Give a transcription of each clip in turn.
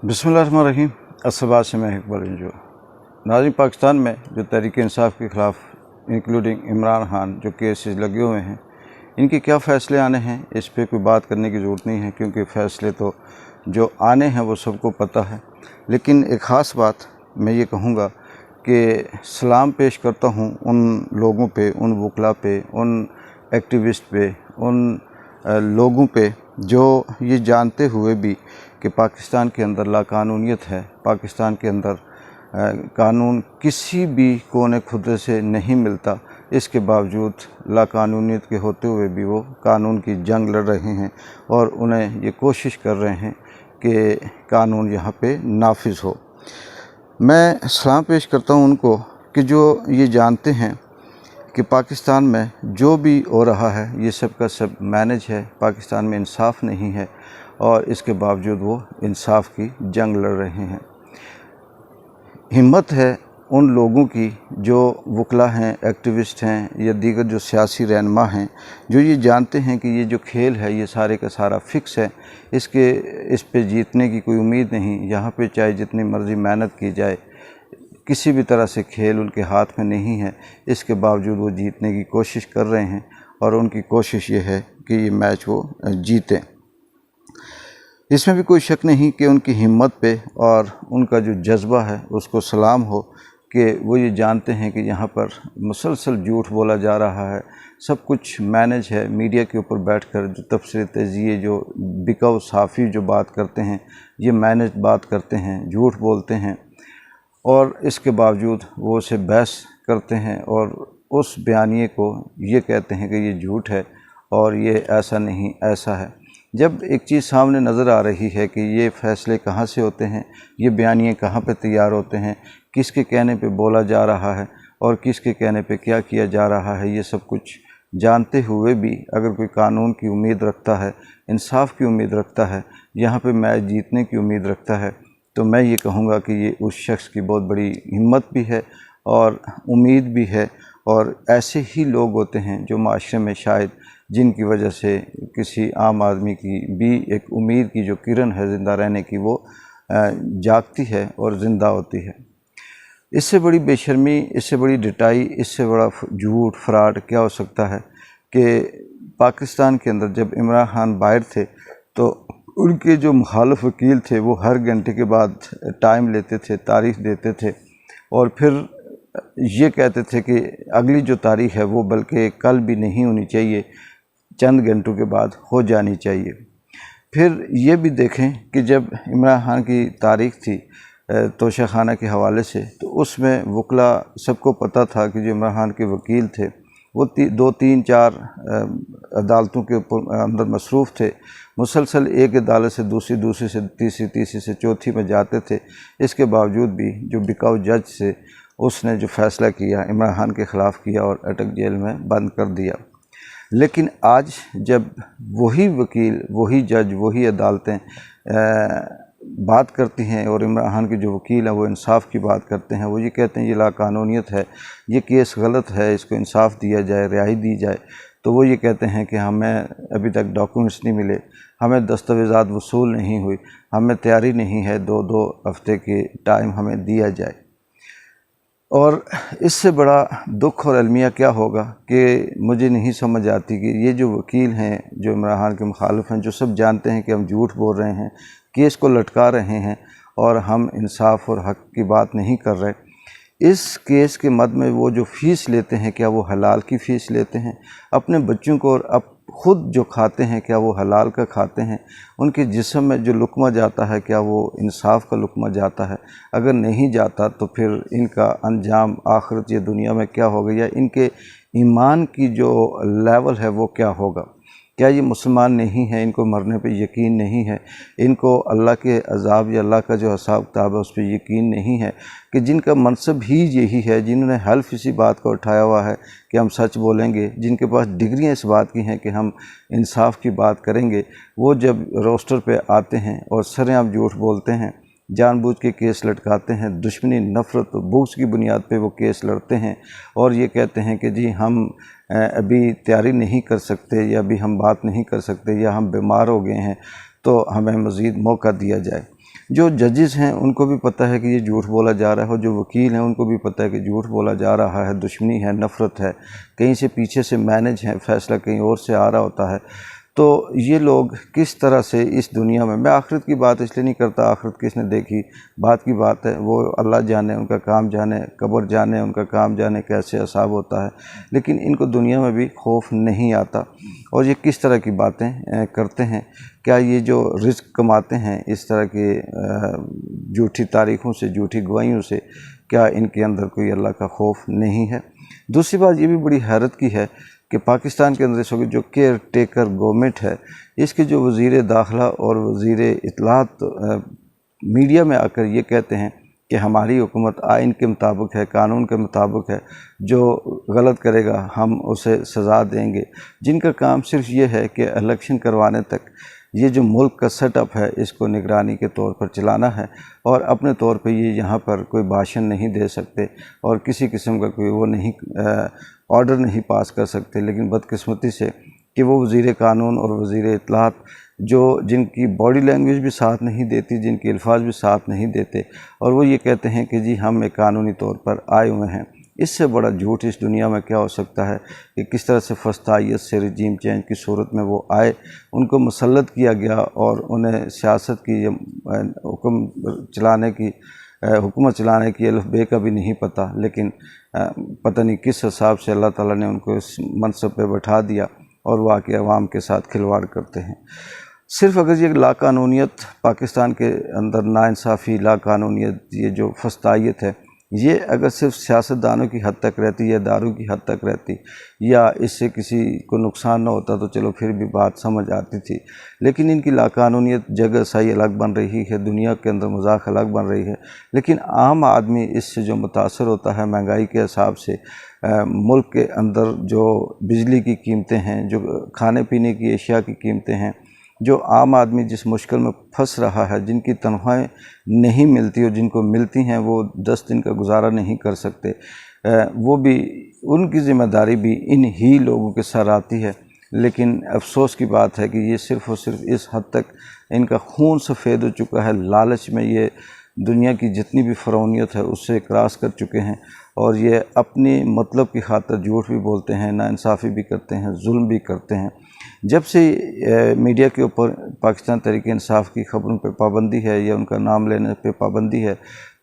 बिस्मिल्लाहिर्रहमानिर्रहीम। असबात से मैं इकबाल इंजो। नाज़रीन, पाकिस्तान में जो तहरीक इंसाफ के ख़िलाफ़ इंक्लूडिंग इमरान खान जो केसेस लगे हुए हैं, इनके क्या फ़ैसले आने हैं इस पे कोई बात करने की ज़रूरत नहीं है, क्योंकि फ़ैसले तो जो आने हैं वो सबको पता है। लेकिन एक ख़ास बात मैं ये कहूँगा कि सलाम पेश करता हूँ उन लोगों पे, उन वकला पे, उन एक्टिविस्ट पे, उन लोगों पे जो ये जानते हुए भी कि पाकिस्तान के अंदर लाकानूनियत है, पाकिस्तान के अंदर कानून किसी भी कोने खुदे से नहीं मिलता, इसके बावजूद लाकानूनियत के होते हुए भी वो कानून की जंग लड़ रहे हैं और उन्हें ये कोशिश कर रहे हैं कि कानून यहाँ पे नाफिज हो। मैं सलाम पेश करता हूँ उनको कि जो ये जानते हैं कि पाकिस्तान में जो भी हो रहा है ये सब का सब मैनेज है, पाकिस्तान में इंसाफ नहीं है और इसके बावजूद वो इंसाफ की जंग लड़ रहे हैं। हिम्मत है उन लोगों की जो वकला हैं, एक्टिविस्ट हैं या दीगर जो सियासी रहनुमा हैं, जो ये जानते हैं कि ये जो खेल है ये सारे का सारा फिक्स है, इस पे जीतने की कोई उम्मीद नहीं, यहाँ पे चाहे जितनी मर्ज़ी मेहनत की जाए किसी भी तरह से खेल उनके हाथ में नहीं है। इसके बावजूद वो जीतने की कोशिश कर रहे हैं और उनकी कोशिश ये है कि ये मैच वो जीतें। इसमें भी कोई शक नहीं कि उनकी हिम्मत पे और उनका जो जज्बा है उसको सलाम हो कि वो ये जानते हैं कि यहाँ पर मुसलसल झूठ बोला जा रहा है, सब कुछ मैनेज है। मीडिया के ऊपर बैठकर जो तबसरे तजिए, जो बिकाऊ साफ़ी जो बात करते हैं, ये मैनेज बात करते हैं, झूठ बोलते हैं और इसके बावजूद वो उसे बहस करते हैं और उस बयानिए को ये कहते हैं कि ये झूठ है और ये ऐसा नहीं ऐसा है। जब एक चीज़ सामने नज़र आ रही है कि ये फ़ैसले कहाँ से होते हैं, ये बयानिए कहाँ पे तैयार होते हैं, किसके कहने पे बोला जा रहा है और किसके कहने पे क्या किया जा रहा है, ये सब कुछ जानते हुए भी अगर कोई कानून की उम्मीद रखता है, इंसाफ की उम्मीद रखता है, यहाँ पे मैच जीतने की उम्मीद रखता है, तो मैं ये कहूँगा कि ये उस शख्स की बहुत बड़ी हिम्मत भी है और उम्मीद भी है। और ऐसे ही लोग होते हैं जो माशरे में शायद जिनकी वजह से किसी आम आदमी की भी एक उम्मीद की जो किरण है ज़िंदा रहने की, वो जागती है और ज़िंदा होती है। इससे बड़ी बेशर्मी, इससे बड़ी ढिठाई, इससे बड़ा झूठ फ्रॉड क्या हो सकता है कि पाकिस्तान के अंदर जब इमरान खान बाहर थे तो उनके जो मुखालिफ वकील थे वो हर घंटे के बाद टाइम लेते थे, तारीख़ देते थे और फिर ये कहते थे कि अगली जो तारीख़ है वो बल्कि कल भी नहीं होनी चाहिए, चंद घंटों के बाद हो जानी चाहिए। फिर ये भी देखें कि जब इमरान खान की तारीख़ थी तोशाखाना के हवाले से, तो उसमें वकला सबको पता था कि जो इमरान खान के वकील थे वो 2, 3, 4 अदालतों के ऊपर अंदर मसरूफ़ थे, मुसलसल एक अदालत से दूसरी से तीसरी से चौथी में जाते थे। इसके बावजूद भी जो बिकाऊ जज से उसने जो फ़ैसला किया इमरान खान के ख़िलाफ़ किया और अटक जेल में बंद कर दिया। लेकिन आज जब वही वकील, वही जज, वही अदालतें बात करती हैं और इमरान खान के जो वकील हैं वो इंसाफ की बात करते हैं, वो ये कहते हैं ये लाकानूनियत है, ये केस गलत है, इसको इंसाफ दिया जाए, रिहाई दी जाए, तो वो ये कहते हैं कि हमें अभी तक डॉक्यूमेंट्स नहीं मिले, हमें दस्तावेज़ात वसूल नहीं हुई, हमें तैयारी नहीं है, 2-2 हफ़्ते की टाइम हमें दिया जाए। और इससे बड़ा दुख और अलमिया क्या होगा कि मुझे नहीं समझ आती कि ये जो वकील हैं, जो इमरान खान के मुखालिफ हैं, जो सब जानते हैं कि हम झूठ बोल रहे हैं, केस को लटका रहे हैं और हम इंसाफ और हक़ की बात नहीं कर रहे, इस केस के मद में वो जो फ़ीस लेते हैं क्या वो हलाल की फ़ीस लेते हैं? अपने बच्चों को और अब ख़ुद जो खाते हैं क्या वो हलाल का खाते हैं? उनके जिस्म में जो लुक़मा जाता है क्या वो इंसाफ का लुक़मा जाता है? अगर नहीं जाता तो फिर इनका अंजाम आखिरत या दुनिया में क्या होगा, या इनके ईमान की जो लेवल है वो क्या होगा? क्या ये मुसलमान नहीं है, इनको मरने पे यकीन नहीं है, इनको अल्लाह के अज़ाब या अल्लाह का जो हिसाब किताब है उस पर यकीन नहीं है, कि जिनका मनसब ही यही है, जिन्होंने हल्फ इसी बात को उठाया हुआ है कि हम सच बोलेंगे, जिनके पास डिग्रियाँ इस बात की हैं कि हम इंसाफ की बात करेंगे, वो जब रोस्टर पे आते हैं और सरेआम झूठ बोलते हैं, जानबूझ के केस लटकाते हैं, दुश्मनी, नफ़रत, बुग़्ज़ की बुनियाद पे वो केस लड़ते हैं और ये कहते हैं कि जी हम अभी तैयारी नहीं कर सकते या अभी हम बात नहीं कर सकते या हम बीमार हो गए हैं, تو ہمیں مزید موقع دیا جائے۔ جو ججز ہیں ان کو بھی پتہ ہے کہ یہ جھوٹ بولا جا رہا ہے، اور جو وکیل ہیں ان کو بھی پتہ ہے کہ جھوٹ بولا جا رہا ہے، دشمنی ہے، نفرت ہے، کہیں سے پیچھے سے مینج ہے، فیصلہ کہیں اور سے آ رہا ہوتا ہے۔ تو یہ لوگ کس طرح سے اس دنیا میں آخرت کی بات اس لیے نہیں کرتا، آخرت کس نے دیکھی، بات کی بات ہے، وہ اللہ جانے، ان کا کام جانے، قبر جانے، ان کا کام جانے کیسے حساب ہوتا ہے، لیکن ان کو دنیا میں بھی خوف نہیں آتا۔ اور یہ کس طرح کی باتیں کرتے ہیں؟ کیا یہ جو رزق کماتے ہیں اس طرح کے جھوٹی تاریخوں سے، جھوٹی گواہیوں سے، کیا ان کے اندر کوئی اللہ کا خوف نہیں ہے؟ دوسری بات یہ بھی بڑی حیرت کی ہے کہ پاکستان کے اندر اس وقت جو کیئر ٹیکر گورنمنٹ ہے، اس کے جو وزیر داخلہ اور وزیر اطلاعات میڈیا میں آ کر یہ کہتے ہیں کہ ہماری حکومت آئین کے مطابق ہے، قانون کے مطابق ہے، جو غلط کرے گا ہم اسے سزا دیں گے، جن کا کام صرف یہ ہے کہ الیکشن کروانے تک یہ جو ملک کا سیٹ اپ ہے اس کو نگرانی کے طور پر چلانا ہے، اور اپنے طور پہ یہ یہاں پر کوئی بھاشن نہیں دے سکتے اور کسی قسم کا کوئی وہ نہیں آرڈر نہیں پاس کر سکتے۔ لیکن بدقسمتی سے کہ وہ وزیر قانون اور وزیر اطلاعات جن کی باڈی لینگویج بھی ساتھ نہیں دیتی، جن کے الفاظ بھی ساتھ نہیں دیتے، اور وہ یہ کہتے ہیں کہ جی ہم ایک قانونی طور پر آئے ہوئے ہیں۔ اس سے بڑا جھوٹ اس دنیا میں کیا ہو سکتا ہے کہ کس طرح سے فسطائیت سے رجیم چینج کی صورت میں وہ آئے، ان کو مسلط کیا گیا اور انہیں سیاست کی حکومت چلانے کی الف بے کا بھی نہیں پتہ، لیکن پتہ نہیں کس حساب سے اللہ تعالیٰ نے ان کو اس منصب پہ بٹھا دیا، اور وہ آ کے عوام کے ساتھ کھلواڑ کرتے ہیں۔ صرف اگر یہ لاقانونیت پاکستان کے اندر، ناانصافی، لاقانونیت، یہ جو فسطائیت ہے، یہ اگر صرف سیاستدانوں کی حد تک رہتی یا اداروں کی حد تک رہتی، یا اس سے کسی کو نقصان نہ ہوتا تو چلو پھر بھی بات سمجھ آتی تھی، لیکن ان کی لاقانونیت جگہ صحیح الگ بن رہی ہے، دنیا کے اندر مذاق الگ بن رہی ہے، لیکن عام آدمی اس سے جو متاثر ہوتا ہے مہنگائی کے حساب سے، ملک کے اندر جو بجلی کی قیمتیں ہیں، جو کھانے پینے کی اشیاء کی قیمتیں ہیں، جو عام آدمی جس مشکل میں پھنس رہا ہے، جن کی تنخواہیں نہیں ملتی اور جن کو ملتی ہیں وہ 10 دن کا گزارا نہیں کر سکتے، وہ بھی ان کی ذمہ داری بھی ان ہی لوگوں کے سر آتی ہے۔ لیکن افسوس کی بات ہے کہ یہ صرف اور صرف اس حد تک ان کا خون سفید ہو چکا ہے، لالچ میں یہ دنیا کی جتنی بھی فرعونیت ہے اس سے کراس کر چکے ہیں، اور یہ اپنی مطلب کی خاطر جھوٹ بھی بولتے ہیں، ناانصافی بھی کرتے ہیں، ظلم بھی کرتے ہیں۔ جب سے میڈیا کے اوپر پاکستان تحریک انصاف کی خبروں پہ پابندی ہے یا ان کا نام لینے پہ پابندی ہے،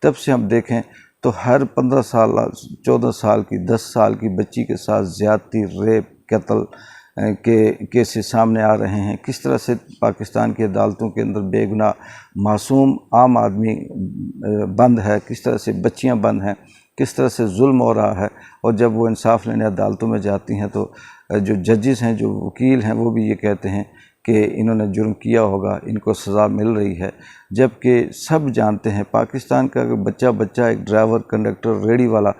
تب سے ہم دیکھیں تو ہر 15 سال، 14 سال کی، 10 سال کی بچی کے ساتھ زیادتی، ریپ، قتل کے کیسز سامنے آ رہے ہیں۔ کس طرح سے پاکستان کی عدالتوں کے اندر بے گناہ معصوم عام آدمی بند ہے، کس طرح سے بچیاں بند ہیں، کس طرح سے ظلم ہو رہا ہے، اور جب وہ انصاف لینے عدالتوں میں جاتی ہیں تو جو ججز ہیں، جو وکیل ہیں، وہ بھی یہ کہتے ہیں کہ انہوں نے جرم کیا ہوگا، ان کو سزا مل رہی ہے، جبکہ سب جانتے ہیں پاکستان کا بچہ ایک ڈرائیور، کنڈکٹر، ریڑھی والا،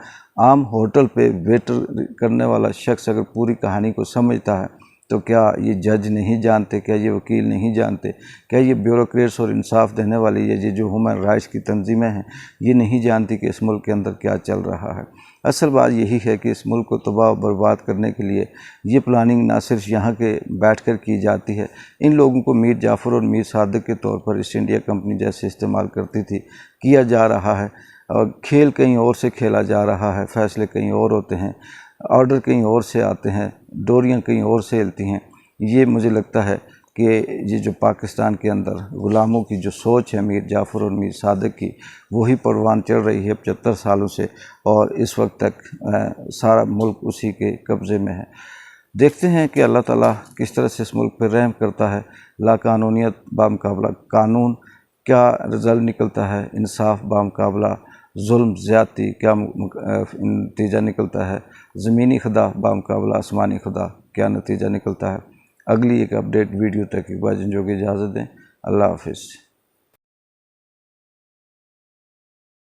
عام ہوٹل پہ ویٹر کرنے والا شخص اگر پوری کہانی کو سمجھتا ہے تو کیا یہ جج نہیں جانتے، کیا یہ وکیل نہیں جانتے، کیا یہ بیوروکریٹس اور انصاف دینے والی یہ جو ہیومن رائٹس کی تنظیمیں ہیں یہ نہیں جانتی کہ اس ملک کے اندر کیا چل رہا ہے؟ اصل بات یہی ہے کہ اس ملک کو تباہ و برباد کرنے کے لیے یہ پلاننگ نہ صرف یہاں کے بیٹھ کر کی جاتی ہے، ان لوگوں کو میر جعفر اور میر صادق کے طور پر ایسٹ انڈیا کمپنی جیسے استعمال کرتی تھی، کیا جا رہا ہے، اور کھیل کہیں اور سے کھیلا جا رہا ہے، فیصلے کہیں اور ہوتے ہیں، آرڈر کہیں اور سے آتے ہیں، ڈوریاں کہیں اور سے ہلتی ہیں۔ یہ مجھے لگتا ہے کہ یہ جو پاکستان کے اندر غلاموں کی جو سوچ ہے میر جعفر اور میر صادق کی، وہی پروان چڑھ رہی ہے 75 سالوں سے، اور اس وقت تک سارا ملک اسی کے قبضے میں ہے۔ دیکھتے ہیں کہ اللہ تعالیٰ کس طرح سے اس ملک پر رحم کرتا ہے۔ لاقانونیت بامقابلہ قانون کیا رزلٹ نکلتا ہے، انصاف بامقابلہ ظلم، زیادتی کیا نتیجہ نکلتا ہے، زمینی خدا بامقابلہ آسمانی خدا کیا نتیجہ نکلتا ہے۔ اگلی ایک اپڈیٹ ویڈیو تک ایک بار جن جو کہ اجازت دیں۔ اللہ حافظ۔